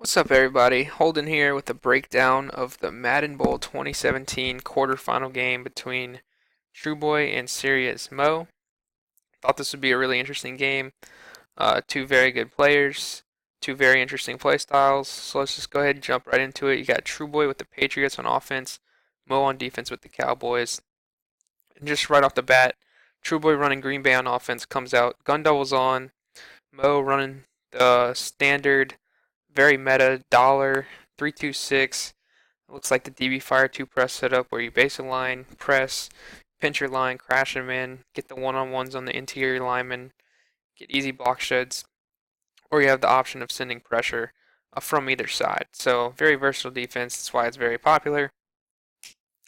What's up, everybody? Holden here with a breakdown of the Madden Bowl 2017 quarterfinal game between Trueboy and Serious Moe. Thought this would be a really interesting game. Two very good players, two very interesting play styles. So let's just go ahead and jump right into it. You got Trueboy with the Patriots on offense, Moe on defense with the Cowboys. And just right off the bat, Trueboy running Green Bay on offense comes out, gun doubles on, Moe running the standard very meta dollar 326. It looks like the DB Fire 2 press setup where you base a line, press, pinch your line, crash them in, get the one-on-ones on the interior lineman, get easy block sheds, or you have the option of sending pressure from either side. So very versatile defense. That's why it's very popular.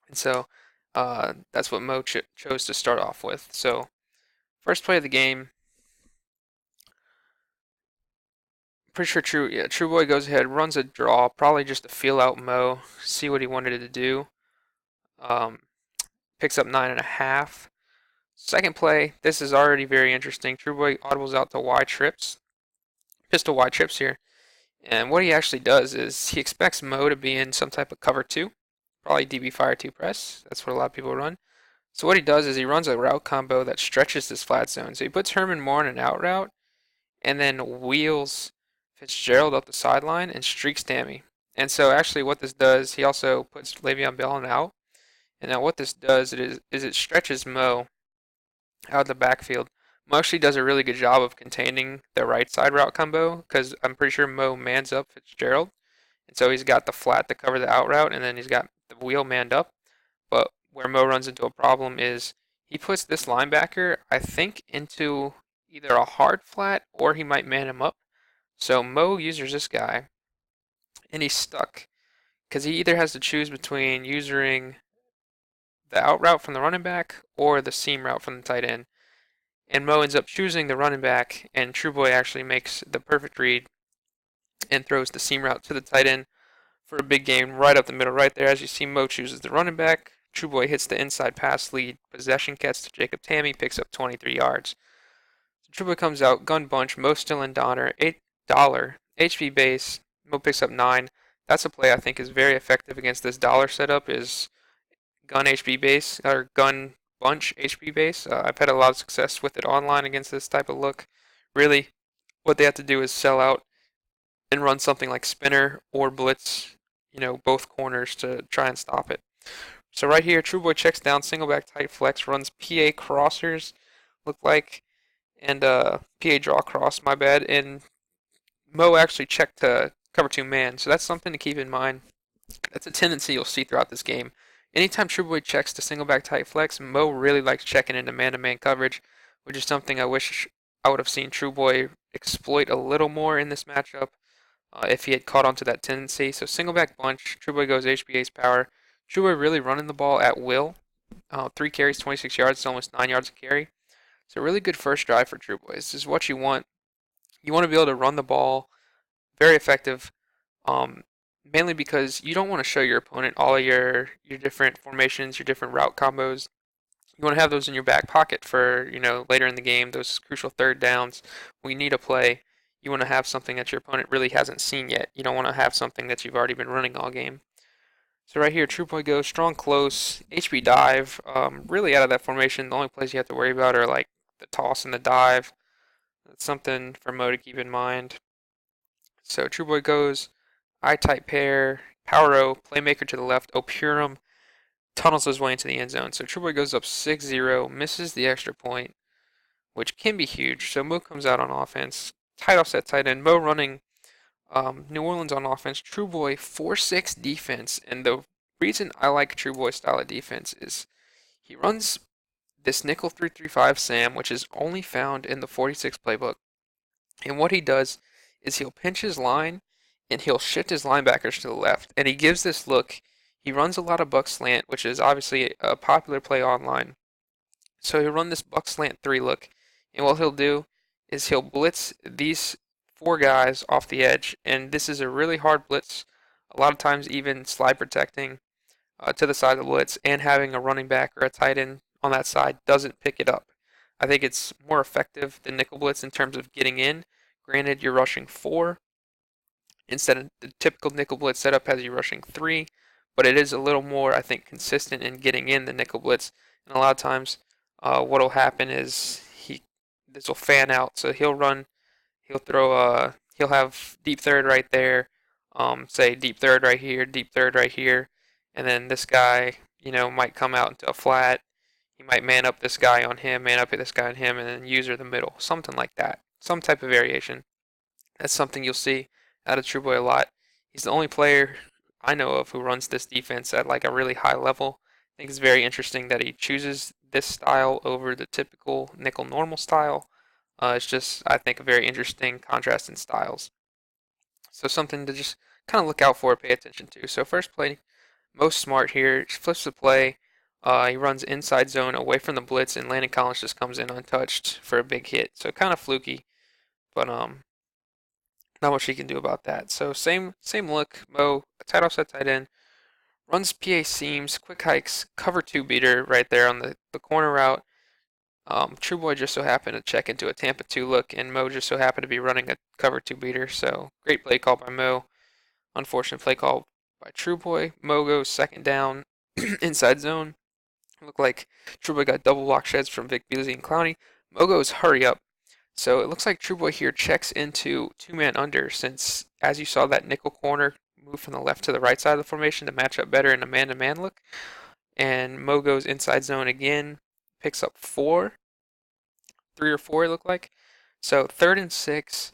And so that's what Mo chose to start off with. So first play of the game, pretty sure Trueboy goes ahead, runs a draw, probably just to feel out Mo, see what he wanted to do. Um, Picks up 9.5. Second play, this is already very interesting. Trueboy audibles out to Y trips, pistol Y trips here. And what he actually does is he expects Mo to be in some type of cover 2, probably DB Fire 2 press. That's what a lot of people run. So what he does is he runs a route combo that stretches this flat zone. So he puts Herman more in an out route and then wheels Fitzgerald up the sideline and streaks Tammy. And so actually what this does, he also puts Le'Veon Bell in out. And now what this does is it stretches Mo out of the backfield. Mo actually does a really good job of containing the right side route combo because I'm pretty sure Mo mans up Fitzgerald. And so he's got the flat to cover the out route and then he's got the wheel manned up. But where Mo runs into a problem is he puts this linebacker, I think, into either a hard flat or he might man him up. So Mo users this guy, and he's stuck because he either has to choose between using the out route from the running back or the seam route from the tight end. And Mo ends up choosing the running back, and Trueboy actually makes the perfect read and throws the seam route to the tight end for a big gain right up the middle, right there. As you see, Mo chooses the running back. Trueboy hits the inside pass lead possession catch to Jacob Tammy, picks up 23 yards. So Trueboy comes out, gun bunch, Mo still in Donner, $8 HP base. Mo picks up 9. That's a play I think is very effective against this dollar setup. Is gun HP base or gun bunch HP base. I've had a lot of success with it online against this type of look. Really, what they have to do is sell out and run something like spinner or blitz, both corners to try and stop it. So right here, Trueboy checks down, single back tight flex, runs PA crossers, look like, and PA draw cross, my bad, and Mo actually checked to cover 2 man, so that's something to keep in mind. That's a tendency you'll see throughout this game. Anytime Trueboy checks to single back tight flex, Mo really likes checking into man-to-man coverage, which is something I wish I would have seen Trueboy exploit a little more in this matchup if he had caught onto that tendency. So single back bunch, Trueboy goes HBA's power. Trueboy really running the ball at will. 3 carries, 26 yards, it's almost 9 yards a carry. So really good first drive for Trueboy. This is what you want. You want to be able to run the ball, very effective. Mainly because you don't want to show your opponent all of your different formations, your different route combos. You want to have those in your back pocket for, later in the game, those crucial third downs. When you need a play, you want to have something that your opponent really hasn't seen yet. You don't want to have something that you've already been running all game. So right here, Trueboy goes strong close, HB dive, really out of that formation. The only plays you have to worry about are like the toss and the dive. That's something for Mo to keep in mind. So Trueboy goes I-type pair, power O, playmaker to the left, Opurum tunnels his way into the end zone. So Trueboy goes up 6-0, misses the extra point, which can be huge. So Mo comes out on offense, tight offset tight end. Mo running New Orleans on offense. Trueboy 4-6 defense, and the reason I like Trueboy's style of defense is he runs this nickel 3-3-5 Sam, which is only found in the 46 playbook. And what he does is he'll pinch his line and he'll shift his linebackers to the left. And he gives this look. He runs a lot of buck slant, which is obviously a popular play online. So he'll run this buck slant 3 look. And what he'll do is he'll blitz these 4 guys off the edge. And this is a really hard blitz. A lot of times even slide protecting to the side of the blitz and having a running back or a tight end on that side doesn't pick it up. I think it's more effective than nickel blitz in terms of getting in. Granted, you're rushing 4, instead of the typical nickel blitz setup has you rushing 3, but it is a little more, I think, consistent in getting in the nickel blitz. And a lot of times, what'll happen is this will fan out, so he'll have deep third right there, say deep third right here, deep third right here, and then this guy, might come out into a flat. He might man up this guy on him, man up this guy on him, and then user the middle, something like that, some type of variation. That's something you'll see out of Trueboy a lot. He's the only player I know of who runs this defense at like a really high level. I think it's very interesting that he chooses this style over the typical nickel normal style. It's just, I think, a very interesting contrast in styles. So something to just kind of look out for, pay attention to. So first play, most smart here, flips the play. He runs inside zone away from the blitz, and Landon Collins just comes in untouched for a big hit. So kind of fluky, but not much he can do about that. So same look. Mo, tight offset tight end, runs PA seams, quick hikes, cover 2 beater right there on the corner route. Trueboy just so happened to check into a Tampa 2 look, and Mo just so happened to be running a cover 2 beater. So great play call by Mo. Unfortunate play call by Trueboy. Mo goes second down inside zone. Looked like Trueboy got double block sheds from Vic Beasley and Clowney. Mo goes hurry up. So it looks like Trueboy here checks into 2-man under, since as you saw that nickel corner move from the left to the right side of the formation to match up better in a man-to-man look. And Mo goes inside zone again, picks up 3 or 4 it looked like. So 3rd and 6,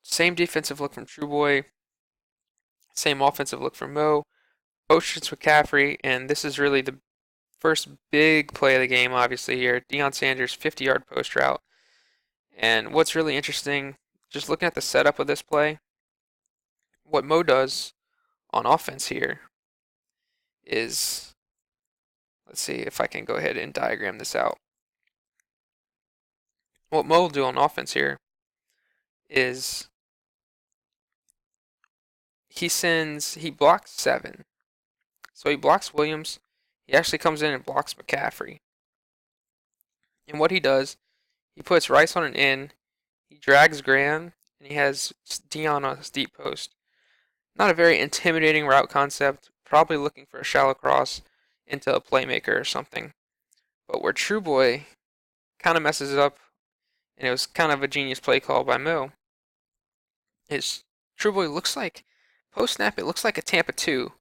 same defensive look from Trueboy, same offensive look from Mo. Motions with McCaffrey, and this is really the first big play of the game, obviously here. Deion Sanders 50-yard post route. And what's really interesting, just looking at the setup of this play, what Mo does on offense here is, let's see if I can go ahead and diagram this out. What Mo will do on offense here is he blocks 7. So he blocks Williams. He actually comes in and blocks McCaffrey. And what he does, he puts Rice on an in, he drags Graham, and he has Deion on his deep post. Not a very intimidating route concept, probably looking for a shallow cross into a playmaker or something. But where Trueboy kind of messes it up, and it was kind of a genius play call by Mo, is Trueboy looks like, post snap, it looks like a Tampa 2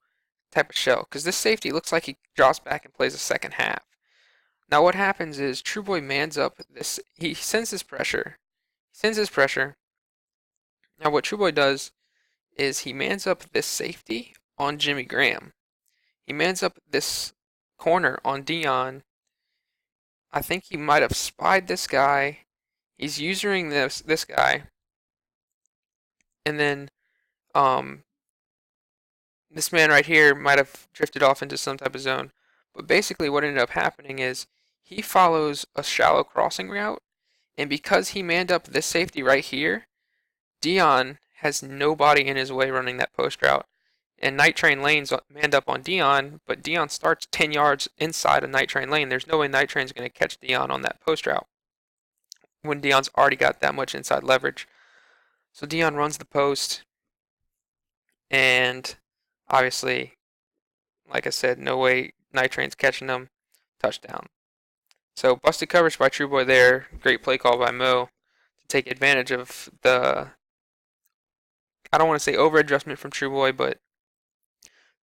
type of shell, because this safety looks like he drops back and plays a second half. Now what happens is Trueboy mans up this, he sends his pressure. Now what Trueboy does is he mans up this safety on Jimmy Graham. He mans up this corner on Deion. I think he might have spied this guy. He's using this guy, and then this man right here might have drifted off into some type of zone. But basically, what ended up happening is he follows a shallow crossing route, and because he manned up this safety right here, Deion has nobody in his way running that post route. And Night Train Lane's manned up on Deion, but Deion starts 10 yards inside of Night Train Lane. There's no way Night Train's going to catch Deion on that post route when Deion's already got that much inside leverage. So Deion runs the post, and obviously, like I said, no way Night Train's catching them. Touchdown. So busted coverage by Trueboy there. Great play call by Mo to take advantage of the, I don't want to say over adjustment from Trueboy, but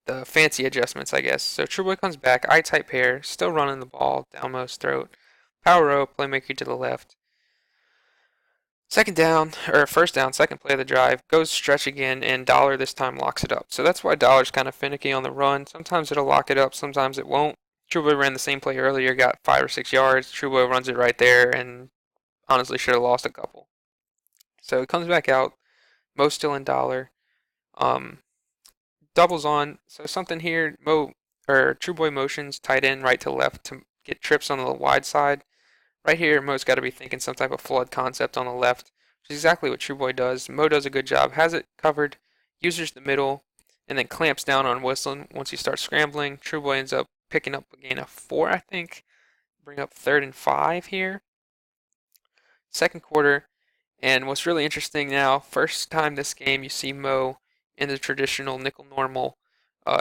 the fancy adjustments, I guess. So Trueboy comes back, I-type pair, still running the ball down Mo's throat. Power row, playmaker to the left. Second down, or first down, second play of the drive, goes stretch again, and Dollar this time locks it up. So that's why Dollar's kind of finicky on the run. Sometimes it'll lock it up, sometimes it won't. Trueboy ran the same play earlier, got 5 or 6 yards. Trueboy runs it right there, and honestly should have lost a couple. So it comes back out. Mo's still in Dollar. Doubles on. So something here, Trueboy motions tight end right to left to get trips on the wide side. Right here, Mo's got to be thinking some type of flood concept on the left, which is exactly what Trueboy does. Mo does a good job, has it covered, uses the middle, and then clamps down on whistling once he starts scrambling. Trueboy ends up picking up a gain of 4, I think. Bring up 3rd and 5 here. Second quarter, And what's really interesting now, first time this game you see Mo in the traditional nickel normal,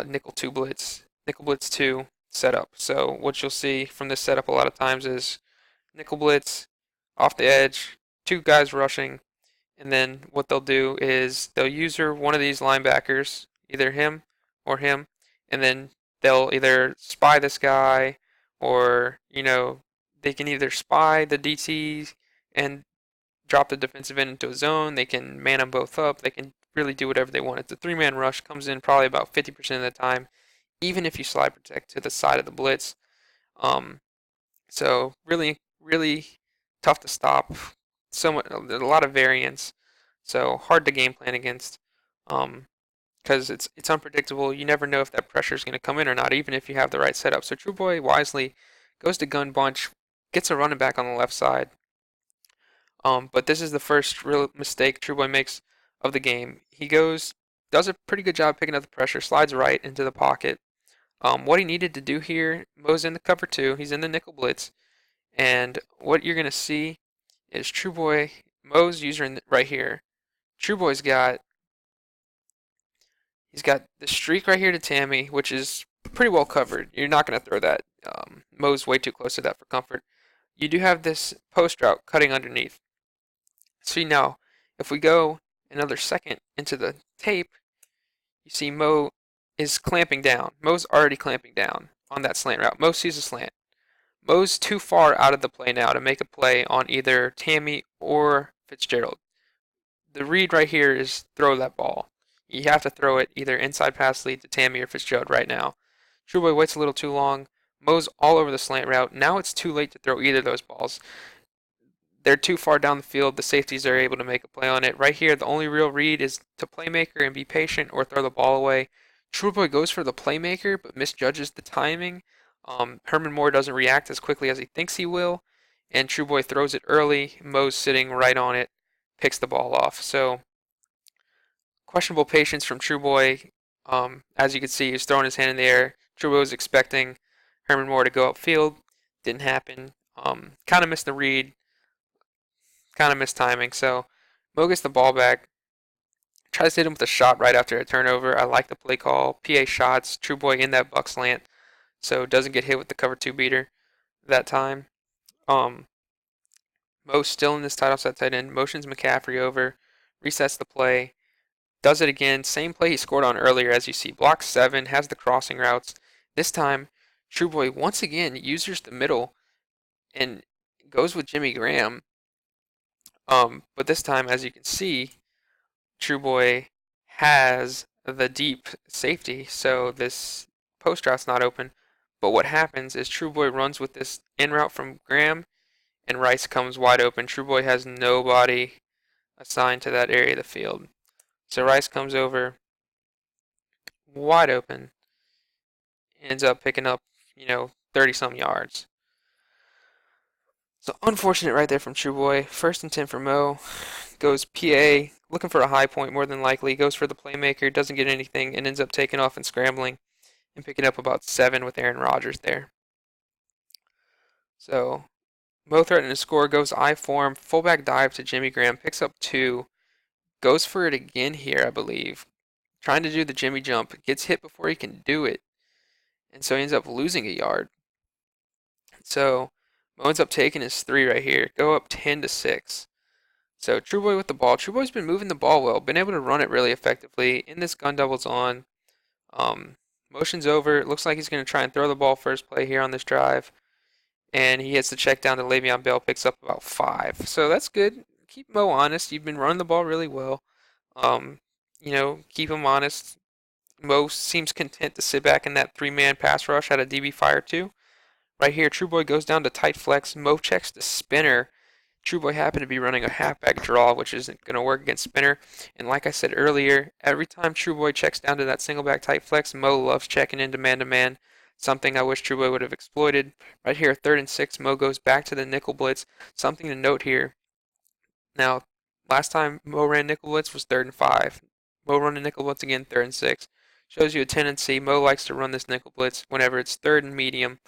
nickel two blitz, nickel blitz two setup. So what you'll see from this setup a lot of times is nickel blitz off the edge, two guys rushing, and then what they'll do is they'll use one of these linebackers, either him or him, and then they'll either spy this guy or, they can either spy the DT and drop the defensive end into a zone. They can man them both up. They can really do whatever they want. It's a three-man rush, comes in probably about 50% of the time, even if you slide protect to the side of the blitz. Um, so really, really tough to stop. A lot of variance. So hard to game plan against. Because it's unpredictable. You never know if that pressure is going to come in or not, even if you have the right setup. So Trueboy wisely goes to gun bunch, gets a running back on the left side. But this is the first real mistake Trueboy makes of the game. He does a pretty good job picking up the pressure, slides right into the pocket. What he needed to do here, Mo's in the cover two, he's in the nickel blitz, and what you're gonna see is Trueboy, Mo's user right here. Trueboy's he's got the streak right here to Tammy, which is pretty well covered. You're not gonna throw that. Mo's way too close to that for comfort. You do have this post route cutting underneath. See now, if we go another second into the tape, you see Mo is clamping down. Mo's already clamping down on that slant route. Mo sees a slant. Mo's too far out of the play now to make a play on either Tammy or Fitzgerald. The read right here is throw that ball. You have to throw it either inside pass lead to Tammy or Fitzgerald right now. Trueboy waits a little too long. Mo's all over the slant route. Now it's too late to throw either of those balls. They're too far down the field. The safeties are able to make a play on it. Right here, the only real read is to playmaker and be patient or throw the ball away. Trueboy goes for the playmaker but misjudges the timing. Herman Moore doesn't react as quickly as he thinks he will, and Trueboy throws it early. Mo's sitting right on it, picks the ball off. So questionable patience from Trueboy. As you can see, he's throwing his hand in the air. Trueboy was expecting Herman Moore to go upfield. Didn't happen. Kind of missed the read. Kind of missed timing. So Mo gets the ball back. Tries to hit him with a shot right after a turnover. I like the play call. PA shots. Trueboy in that buck slant. So doesn't get hit with the cover two beater that time. Um, Mo's still in this tight offset tight end. Motions McCaffrey over. Resets the play. Does it again. Same play he scored on earlier, as you see. Block 7. Has the crossing routes. This time, Trueboy once again uses the middle and goes with Jimmy Graham. But this time, as you can see, Trueboy has the deep safety, so this post route's not open. But what happens is Trueboy runs with this in route from Graham, and Rice comes wide open. Trueboy has nobody assigned to that area of the field. So Rice comes over wide open, ends up picking up, 30 some yards. So unfortunate right there from Trueboy. First and 10 for Mo. Goes PA, looking for a high point more than likely. Goes for the playmaker, doesn't get anything, and ends up taking off and scrambling and picking up about 7 with Aaron Rodgers there. So Mo threatening to score, goes I form, fullback dive to Jimmy Graham, picks up 2, goes for it again here, I believe. Trying to do the Jimmy jump, gets hit before he can do it, and so he ends up losing a yard. So Mo ends up taking his 3 right here, go up 10-6. So Trueboy with the ball. Trueboy's been moving the ball well, been able to run it really effectively. In this gun doubles on. Motion's over. It looks like he's going to try and throw the ball first play here on this drive. And he hits the check down to Le'Veon Bell, picks up about 5. So that's good. Keep Mo honest. You've been running the ball really well. Keep him honest. Mo seems content to sit back in that 3-man pass rush at a DB fire too. Right here, Trueboy goes down to tight flex. Mo checks the spinner. Trueboy happened to be running a halfback draw, which isn't going to work against spinner. And like I said earlier, every time Trueboy checks down to that single back tight flex, Mo loves checking into man-to-man, something I wish Trueboy would have exploited. Right here, 3rd and 6, Mo goes back to the nickel blitz. Something to note here. Now, last time Mo ran nickel blitz was 3rd and 5. Mo running nickel blitz again, 3rd and 6. Shows you a tendency. Mo likes to run this nickel blitz whenever it's 3rd and medium.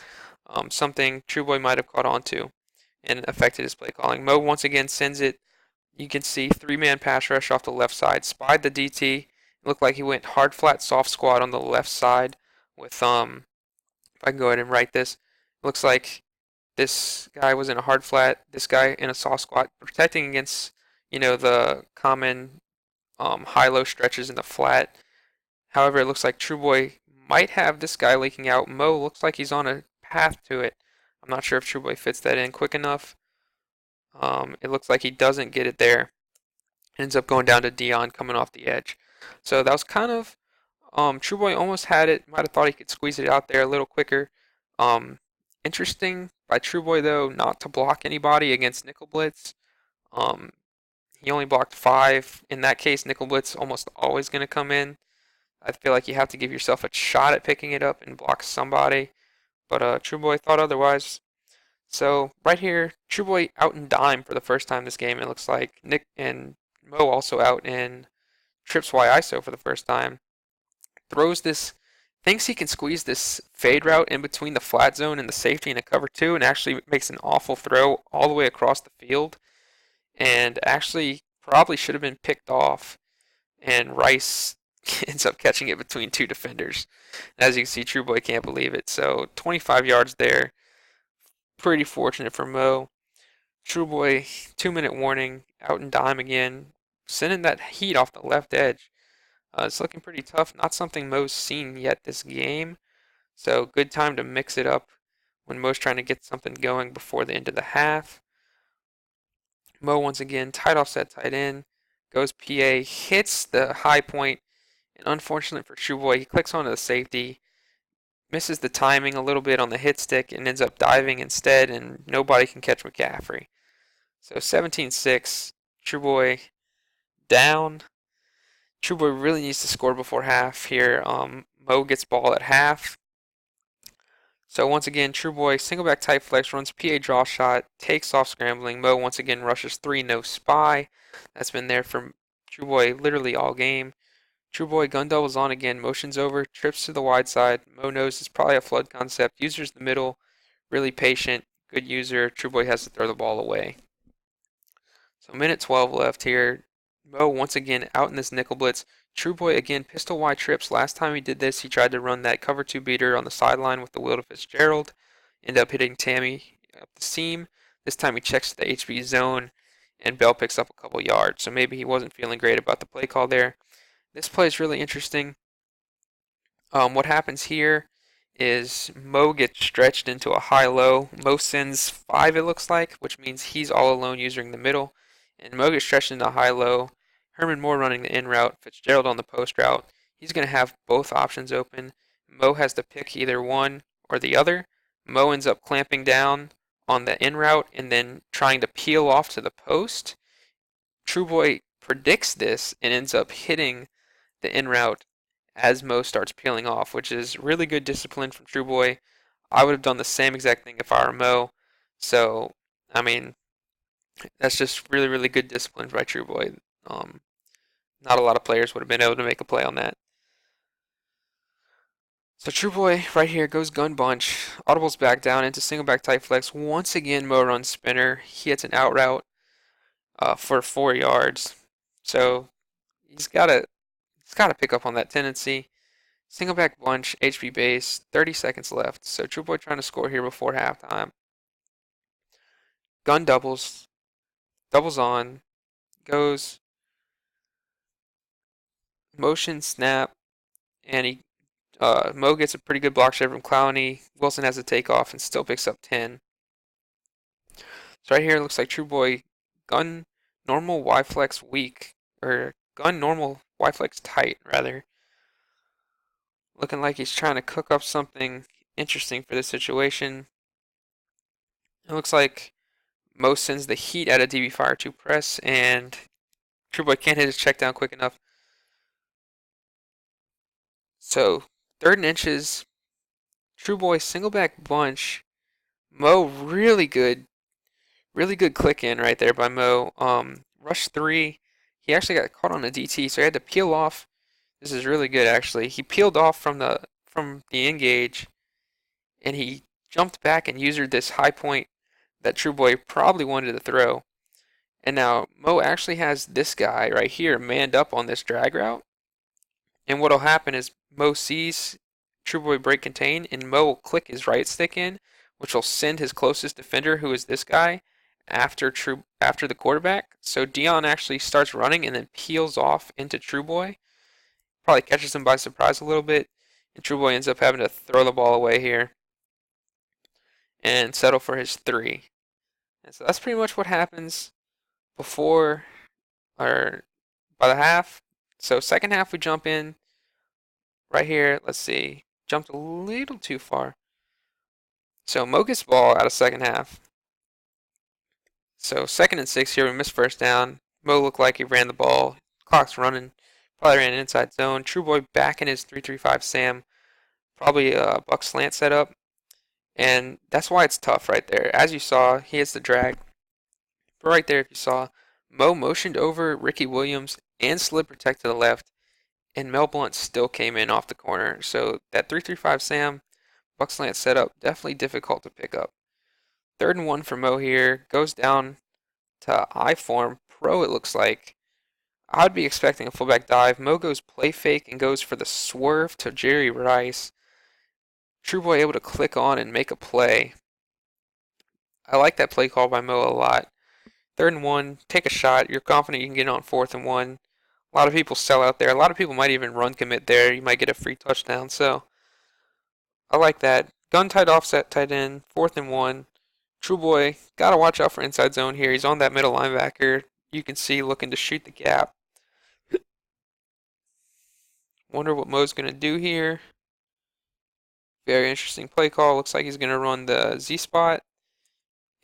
Something Trueboy might have caught on to and affected his play calling. Mo once again sends it You can see three-man pass rush off the left side. Spied the DT. It looked like he went hard flat soft squat on the left side with if I can go ahead and write this. It looks like this guy was in a hard flat, this guy in a soft squat, protecting against, the common high-low stretches in the flat. However, it looks like Trueboy might have this guy leaking out. Mo looks like he's on a path to it. I'm not sure if Trueboy fits that in quick enough. It looks like he doesn't get it there. Ends up going down to Dion coming off the edge. So that was kind of Trueboy almost had it. Might have thought he could squeeze it out there a little quicker. Um, Interesting by Trueboy though not to block anybody against nickel blitz. Um, he only blocked 5. In that case, nickel blitz almost always going to come in. I feel like you have to give yourself a shot at picking it up and block somebody. But Trueboy thought otherwise. So right here, Trueboy out in dime for the first time this game. It looks like Nick and Mo also out in trips Y ISO for the first time. Throws this, thinks he can squeeze this fade route in between the flat zone and the safety in a cover 2, and actually makes an awful throw all the way across the field. And actually probably should have been picked off. And Rice ends up catching it between 2 defenders. As you can see, Trueboy can't believe it. So 25 yards there. Pretty fortunate for Mo. Trueboy, 2-minute warning, out and dime again, sending that heat off the left edge. It's looking pretty tough. Not something Mo's seen yet this game. So good time to mix it up when Mo's trying to get something going before the end of the half. Mo once again, tight offset, tight end, goes PA, hits the high point, and unfortunate for Trueboy, he clicks onto the safety, misses the timing a little bit on the hit stick, and ends up diving instead, and nobody can catch McCaffrey. So 17-6, Trueboy down. Trueboy really needs to score before half here. Mo gets ball at half. So once again, Trueboy, single back tight flex, runs PA draw shot, takes off scrambling. Mo once again rushes 3, no spy. That's been there for Trueboy literally all game. Trueboy gun doubles on again, motions over, trips to the wide side. Mo knows it's probably a flood concept. User's the middle, really patient, good user. Trueboy has to throw the ball away. So minute 12 left here. Mo once again out in this nickel blitz. Trueboy again pistol Y trips. Last time he did this, he tried to run that cover 2 beater on the sideline with the Will to Fitzgerald. Ended up hitting Tammy up the seam. This time he checks the HB zone, and Bell picks up a couple yards. So maybe he wasn't feeling great about the play call there. This play is really interesting. What happens here is Mo gets stretched into a high-low. Mo sends 5, it looks like, which means he's all alone using the middle. And Mo gets stretched into high-low. Herman Moore running the in route, Fitzgerald on the post route. He's going to have both options open. Mo has to pick either one or the other. Mo ends up clamping down on the in route and then trying to peel off to the post. Trueboy predicts this and ends up hitting the in route as Mo starts peeling off, which is really good discipline from Trueboy. I would have done the same exact thing if I were Mo. So, I mean, that's just really, really good discipline by Trueboy. Not a lot of players would have been able to make a play on that. So Trueboy right here goes gun bunch, audibles back down into single back tight flex. Once again, Mo runs spinner. He hits an out route for 4 yards. So he's gotta pick up on that tendency. Single back bunch, HB base, 30 seconds left. So Trueboy trying to score here before halftime. Gun doubles on, goes motion snap, and Mo gets a pretty good block shot from Clowney. Wilson has a takeoff and still picks up 10. So right here it looks like Trueboy gun normal Y flex weak, or gun normal Y flex tight rather. Looking like he's trying to cook up something interesting for this situation. It looks like Mo sends the heat out of DB Fire 2 press, and Trueboy can't hit his check down quick enough. So, 3rd and inches, Trueboy single back bunch. Mo really good click in right there by Mo. Rush 3. He actually got caught on a DT, so he had to peel off. This is really good actually. He peeled off from the engage, and he jumped back and used this high point that Trueboy probably wanted to throw. And now Mo actually has this guy right here manned up on this drag route. And what'll happen is Mo sees Trueboy break contain, and Mo will click his right stick in, which will send his closest defender, who is this guy, after the quarterback. So Dion actually starts running and then peels off into Trueboy. Probably catches him by surprise a little bit, and Trueboy ends up having to throw the ball away here and settle for his three. And so that's pretty much what happens before or by the half. So second half we jump in right here. Let's see, jumped a little too far. So Mo gets ball out of second half. So 2nd and 6 here, we missed first down. Mo looked like he ran the ball. Clock's running. Probably ran an inside zone. Trueboy back in his 3-3-5 Sam. Probably a buck slant setup. And that's why it's tough right there. As you saw, he hits the drag. But right there, if you saw, Mo motioned over Ricky Williams and slid protect to the left. And Mel Blunt still came in off the corner. So that 3-3-5 Sam, buck slant setup, definitely difficult to pick up. 3rd and 1 for Mo here. Goes down to I form. Pro, it looks like. I'd be expecting a fullback dive. Mo goes play fake and goes for the swerve to Jerry Rice. Trueboy able to click on and make a play. I like that play call by Mo a lot. 3rd and 1, take a shot. You're confident you can get on 4th and 1. A lot of people sell out there. A lot of people might even run commit there. You might get a free touchdown. So I like that. Gun tight offset tight end. 4th and 1. Trueboy, gotta watch out for inside zone here. He's on that middle linebacker. You can see looking to shoot the gap. Wonder what Mo's gonna do here. Very interesting play call. Looks like he's gonna run the Z spot.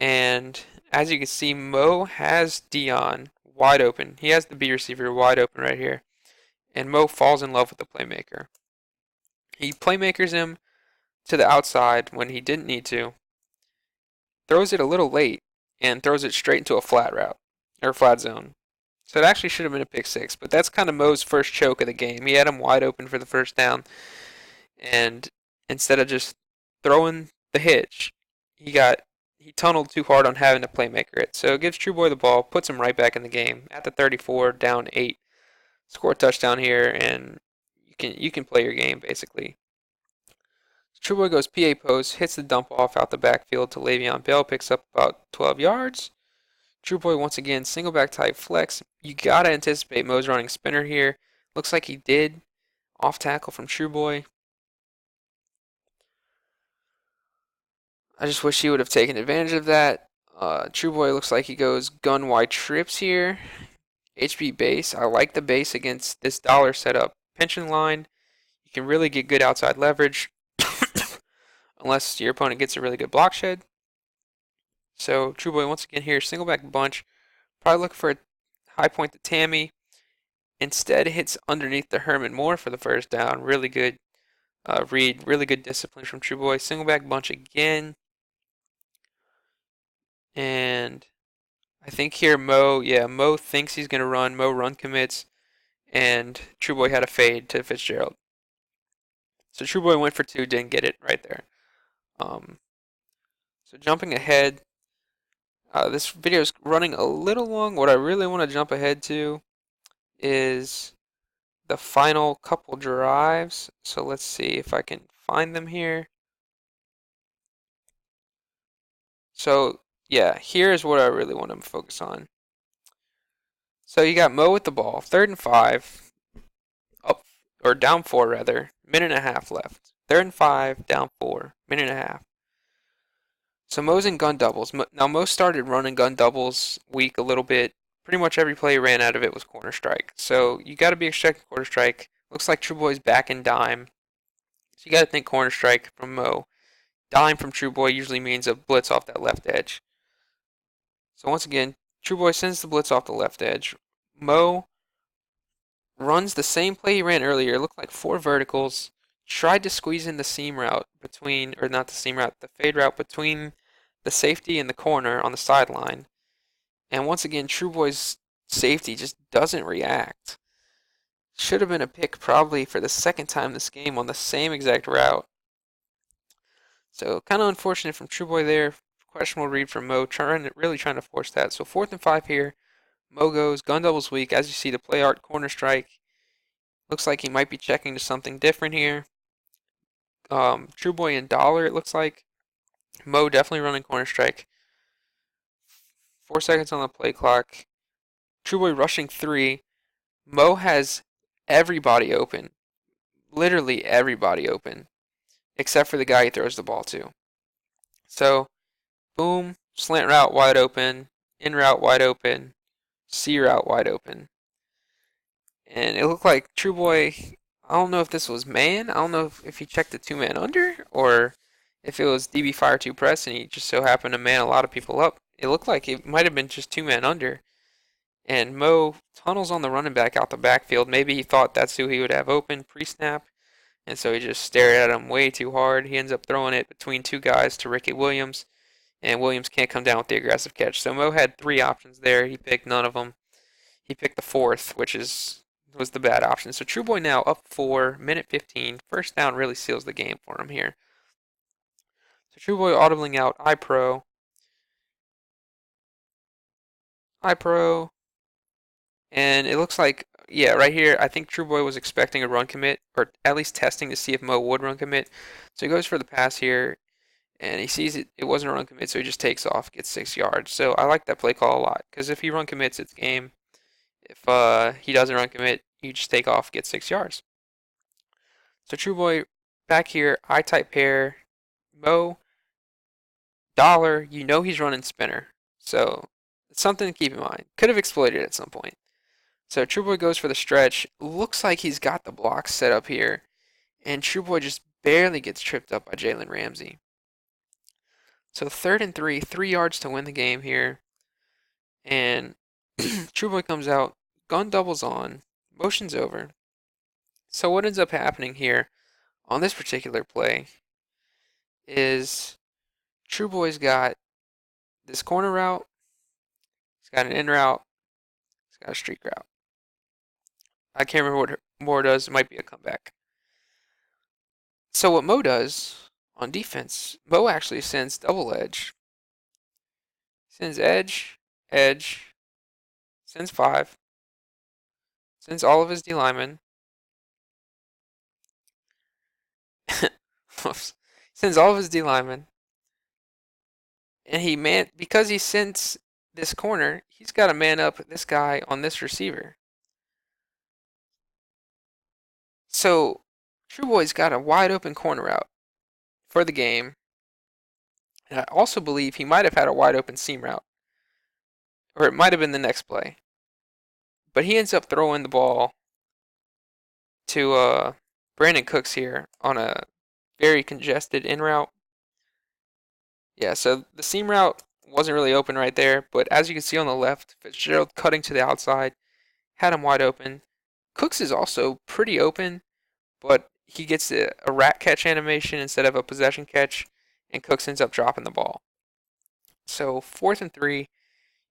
And as you can see, Mo has Dion wide open. He has the B receiver wide open right here. And Mo falls in love with the playmaker. He playmakers him to the outside when he didn't need to. Throws it a little late and throws it straight into a flat route or flat zone. So it actually should have been a pick six, but that's kind of Mo's first choke of the game. He had him wide open for the first down, and instead of just throwing the hitch, he tunneled too hard on having to playmaker it. So it gives Trueboy the ball, puts him right back in the game at the 34, down 8. Score a touchdown here, and you can play your game basically. Trueboy goes PA post, hits the dump off out the backfield to Le'Veon Bell, picks up about 12 yards. Trueboy once again, single back type flex. You gotta anticipate Mo's running spinner here. Looks like he did. Off tackle from Trueboy. I just wish he would have taken advantage of that. Trueboy looks like he goes gun wide trips here. HB base. I like the base against this dollar setup. Pension line. You can really get good outside leverage unless your opponent gets a really good block shed. So Trueboy once again here, single back bunch. Probably looking for a high point to Tammy. Instead hits underneath the Herman Moore for the first down. Really good read, really good discipline from Trueboy. Single back bunch again. And I think here Mo thinks he's going to run. Mo run commits. And Trueboy had a fade to Fitzgerald. So Trueboy went for 2, didn't get it right there. So jumping ahead, this video is running a little long. What I really want to jump ahead to is the final couple drives. So let's see if I can find them here. So yeah, here's what I really want to focus on. So you got Mo with the ball, 3rd and 5, up or down 4 rather, minute and a half left. 3rd and 5, down 4, minute and a half. So Mo's in gun doubles. Now Mo started running gun doubles weak a little bit. Pretty much every play he ran out of it was corner strike. So you got to be expecting corner strike. Looks like Trueboy's back in dime. So you got to think corner strike from Mo. Dime from Trueboy usually means a blitz off that left edge. So once again, Trueboy sends the blitz off the left edge. Mo runs the same play he ran earlier. It looked like 4 verticals. Tried to squeeze in the seam route between, or not the seam route, the fade route between the safety and the corner on the sideline. And once again, Trueboy's safety just doesn't react. Should have been a pick probably for the second time this game on the same exact route. So kind of unfortunate from Trueboy there. Questionable read from Mo, really trying to force that. So 4th and 5 here. Mo goes, gun doubles weak. As you see, the play art corner strike. Looks like he might be checking to something different here. Trueboy and Dollar, it looks like. Mo definitely running corner strike. 4 seconds on the play clock. Trueboy rushing three. Mo has everybody open. Literally everybody open. Except for the guy he throws the ball to. So, boom, slant route wide open, in route wide open, C route wide open. And it looked like Trueboy, I don't know if this was man. I don't know if he checked the two man under or if it was DB fire two press and he just so happened to man a lot of people up. It looked like it might have been just two man under. And Mo tunnels on the running back out the backfield. Maybe he thought that's who he would have open pre snap. And so he just stared at him way too hard. He ends up throwing it between two guys to Ricky Williams. And Williams can't come down with the aggressive catch. So Mo had three options there. He picked none of them. He picked the fourth, which was the bad option. So Trueboy now up 4, minute 15. First down really seals the game for him here. So Trueboy audibling out iPro. iPro. And it looks like, yeah, right here, I think Trueboy was expecting a run commit, or at least testing to see if Mo would run commit. So he goes for the pass here, and he sees it wasn't a run commit, so he just takes off, gets 6 yards. So I like that play call a lot, because if he run commits, it's game. If he doesn't run commit, you just take off, get 6 yards. So Trueboy back here, I-type pair, Mo, Dollar, you know he's running spinner. So it's something to keep in mind. Could have exploited it at some point. So Trueboy goes for the stretch. Looks like he's got the blocks set up here. And Trueboy just barely gets tripped up by Jalen Ramsey. So 3rd and 3, 3 yards to win the game here. And Trueboy comes out, gun doubles on, motion's over. So what ends up happening here on this particular play is Trueboy's got this corner route, he's got an in route, he's got a streak route. I can't remember what Moore does. It might be a comeback. So what Mo does on defense, Mo actually sends double edge. Sends edge, edge, sends 5, sends all of his D linemen. Sends all of his D linemen. And because he sends this corner, he's got to man up this guy on this receiver. So Trueboy's got a wide open corner route for the game. And I also believe he might have had a wide open seam route. Or it might have been the next play. But he ends up throwing the ball to Brandon Cooks here on a very congested in route. Yeah, so the seam route wasn't really open right there, but as you can see on the left, Fitzgerald cutting to the outside, had him wide open. Cooks is also pretty open, but he gets a rat catch animation instead of a possession catch, and Cooks ends up dropping the ball. So 4th and 3,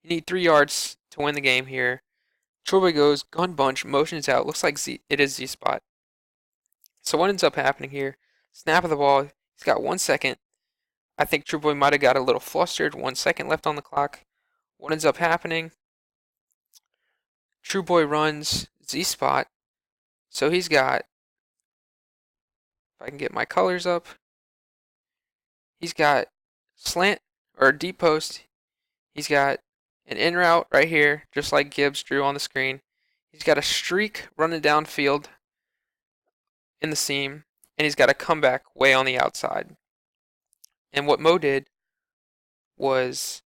you need 3 yards to win the game here. Trueboy goes, gun bunch, motions out, looks like it is Z spot. So what ends up happening here? Snap of the ball, he's got 1 second. I think Trueboy might have got a little flustered, 1 second left on the clock. What ends up happening? Trueboy runs Z spot. So he's got, if I can get my colors up, he's got slant or deep post. He's got an in route right here, just like Gibbs drew on the screen. He's got a streak running downfield in the seam, and he's got a comeback way on the outside. And what Mo did was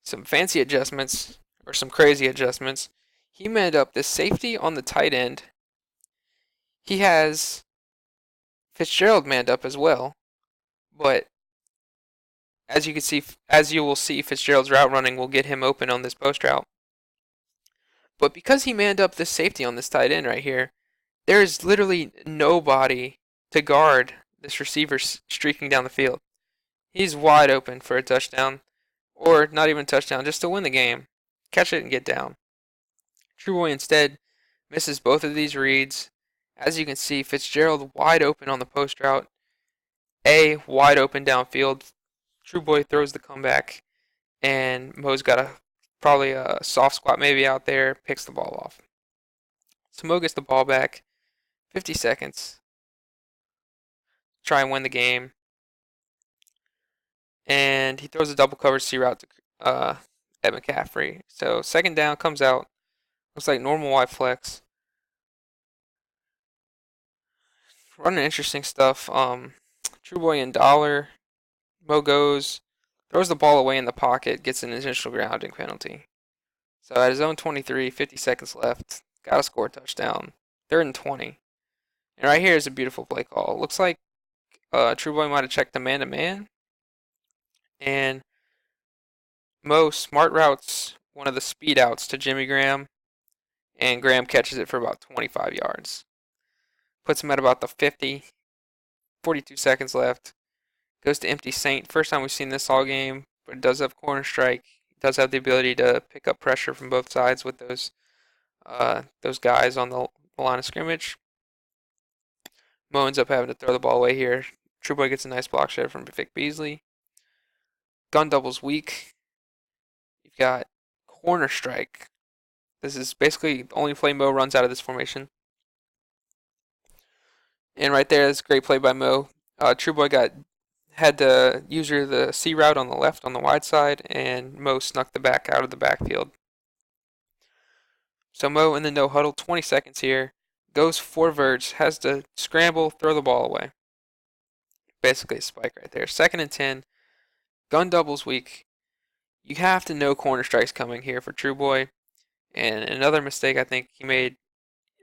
some fancy adjustments, or some crazy adjustments. He manned up this safety on the tight end. He has Fitzgerald manned up as well, but as you will see, Fitzgerald's route running will get him open on this post route. But because he manned up this safety on this tight end right here, there is literally nobody to guard this receiver streaking down the field. He's wide open for a touchdown, or not even a touchdown, just to win the game. Catch it and get down. Trueboy instead misses both of these reads. As you can see, Fitzgerald wide open on the post route. Wide open downfield. Trueboy throws the comeback, and Mo's got a probably a soft squat maybe out there, picks the ball off. So Mo gets the ball back, 50 seconds, try and win the game, and he throws a double coverage C route to Ed McCaffrey. So second down comes out, looks like normal Y flex, running interesting stuff. Trueboy and Dollar, Mo goes, throws the ball away in the pocket, gets an intentional grounding penalty. So at his own 23, 50 seconds left, got to score a touchdown. Third and 20. And right here is a beautiful play call. Looks like Trueboy might have checked the man-to-man, and Mo smart routes one of the speed outs to Jimmy Graham, and Graham catches it for about 25 yards. Puts him at about the 50, 42 seconds left. Goes to empty Saint. First time we've seen this all game, but it does have corner strike. It does have the ability to pick up pressure from both sides with those guys on the line of scrimmage. Mo ends up having to throw the ball away here. Trueboy gets a nice block shot from Vic Beasley. Gun double's weak. You've got corner strike. This is basically the only play Mo runs out of this formation. And right there, that's a great play by Mo. Trueboy had to use the C route on the left on the wide side, and Mo snuck the back out of the backfield. So Mo in the no huddle, 20 seconds here, goes for verts, has to scramble, throw the ball away. Basically a spike right there. Second and 10, gun doubles weak. You have to know corner strikes coming here for Trueboy. And another mistake I think he made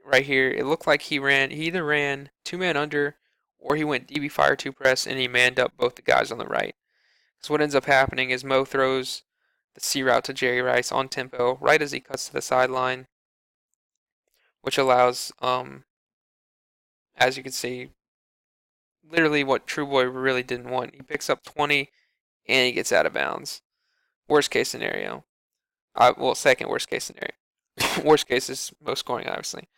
right here, it looked like he either ran two-man under or he went DB fire two press and he manned up both the guys on the right. So what ends up happening is Mo throws the C route to Jerry Rice on tempo right as he cuts to the sideline, which allows, as you can see, literally what Trueboy really didn't want. He picks up 20 and he gets out of bounds. Worst case scenario. Well, second worst case scenario. Worst case is Mo scoring, obviously.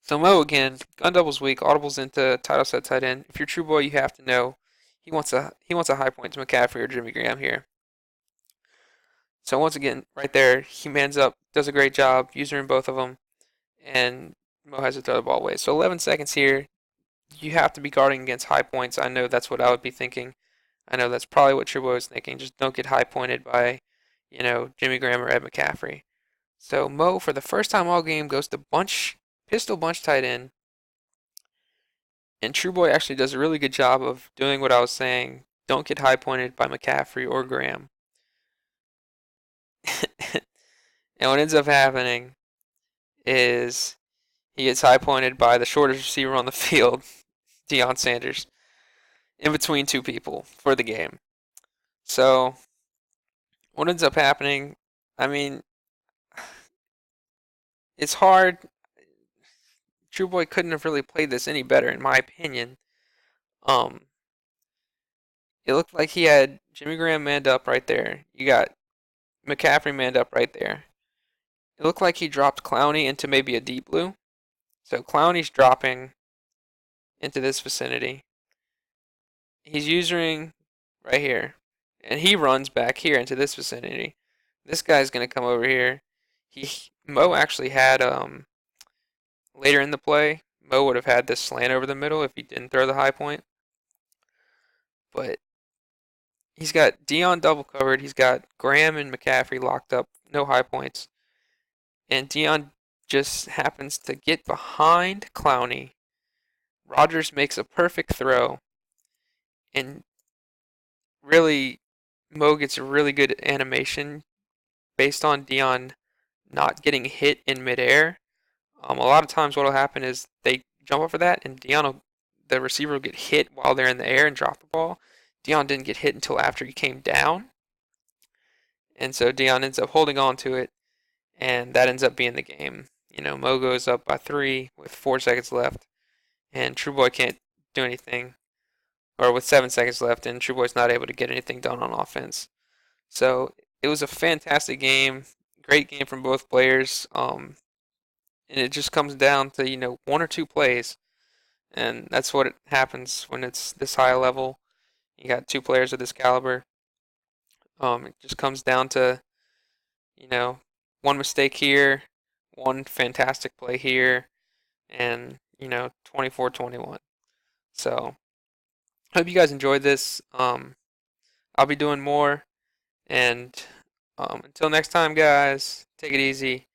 So Mo again, gun doubles weak, audibles into title set tight end. If you're Trueboy, you have to know he wants a high point to McCaffrey or Jimmy Graham here. So once again, right there, he mans up, does a great job using both of them, and Mo has to throw the ball away. So 11 seconds here. You have to be guarding against high points. I know that's what I would be thinking. I know that's probably what Trueboy was thinking. Just don't get high pointed by, Jimmy Graham or Ed McCaffrey. So Mo, for the first time all game, goes to pistol bunch tight end. And Trueboy actually does a really good job of doing what I was saying. Don't get high pointed by McCaffrey or Graham. And what ends up happening is he gets high pointed by the shortest receiver on the field, Deion Sanders, in between two people for the game. So what ends up happening, I mean, it's hard. Trueboy couldn't have really played this any better, in my opinion. Um, it looked like he had Jimmy Graham manned up right there. You got McCaffrey manned up right there. It looked like he dropped Clowney into maybe a deep blue. So Clowney's dropping into this vicinity. He's using right here. And he runs back here into this vicinity. This guy's going to come over here. Mo actually had later in the play, Mo would have had this slant over the middle if he didn't throw the high point. But he's got Deion double covered. He's got Graham and McCaffrey locked up, no high points. And Deion just happens to get behind Clowney. Rodgers makes a perfect throw. And really, Mo gets a really good animation based on Deion not getting hit in midair. A lot of times what will happen is they jump up for that, and the receiver will get hit while they're in the air and drop the ball. Deion didn't get hit until after he came down. And so Deion ends up holding on to it, and that ends up being the game. Mo goes up by 3 with 4 seconds left, and Trueboy can't do anything, or with 7 seconds left, and Trueboy's not able to get anything done on offense. So it was a fantastic game, great game from both players, and it just comes down to one or two plays, and that's what happens when it's this high level. You got two players of this caliber. It just comes down to you know, one mistake here, one fantastic play here, and 24-21. So hope you guys enjoyed this. I'll be doing more, and until next time, guys, take it easy.